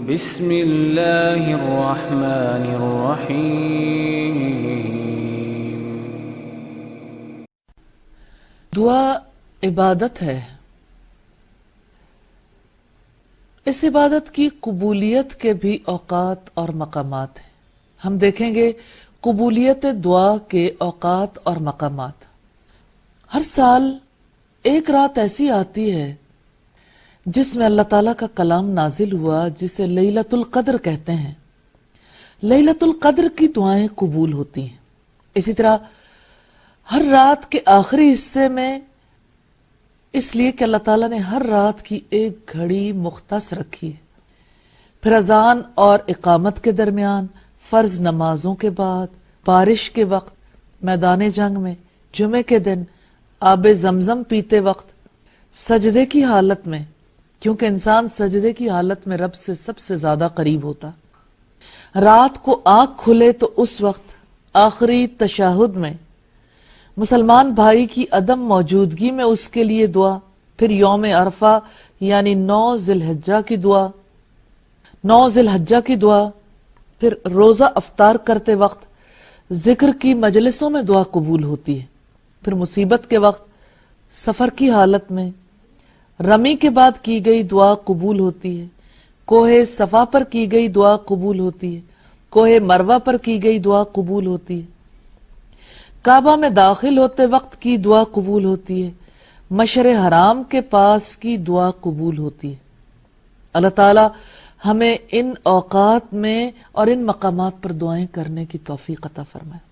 بسم اللہ الرحمن الرحیم۔ دعا عبادت ہے۔ اس عبادت کی قبولیت کے بھی اوقات اور مقامات ہیں۔ ہم دیکھیں گے قبولیت دعا کے اوقات اور مقامات۔ ہر سال ایک رات ایسی آتی ہے جس میں اللہ تعالیٰ کا کلام نازل ہوا، جسے لیلۃ القدر کہتے ہیں۔ لیلۃ القدر کی دعائیں قبول ہوتی ہیں۔ اسی طرح ہر رات کے آخری حصے میں، اس لیے کہ اللہ تعالیٰ نے ہر رات کی ایک گھڑی مختص رکھی ہے، پھر اذان اور اقامت کے درمیان، فرض نمازوں کے بعد، بارش کے وقت، میدان جنگ میں، جمعے کے دن، آب زمزم پیتے وقت، سجدے کی حالت میں، کیونکہ انسان سجدے کی حالت میں رب سے سب سے زیادہ قریب ہوتا۔ رات کو آنکھ کھلے تو اس وقت، آخری تشہد میں، مسلمان بھائی کی عدم موجودگی میں اس کے لیے دعا، پھر یوم عرفہ یعنی 9 ذی الحجہ کی دعا، پھر روزہ افطار کرتے وقت، ذکر کی مجلسوں میں دعا قبول ہوتی ہے، پھر مصیبت کے وقت، سفر کی حالت میں، رمی کے بعد کی گئی دعا قبول ہوتی ہے، کوہ صفا پر کی گئی دعا قبول ہوتی ہے، کوہ مروہ پر کی گئی دعا قبول ہوتی ہے، کعبہ میں داخل ہوتے وقت کی دعا قبول ہوتی ہے، مشعر حرام کے پاس کی دعا قبول ہوتی ہے۔ اللہ تعالی ہمیں ان اوقات میں اور ان مقامات پر دعائیں کرنے کی توفیق عطا فرمائے۔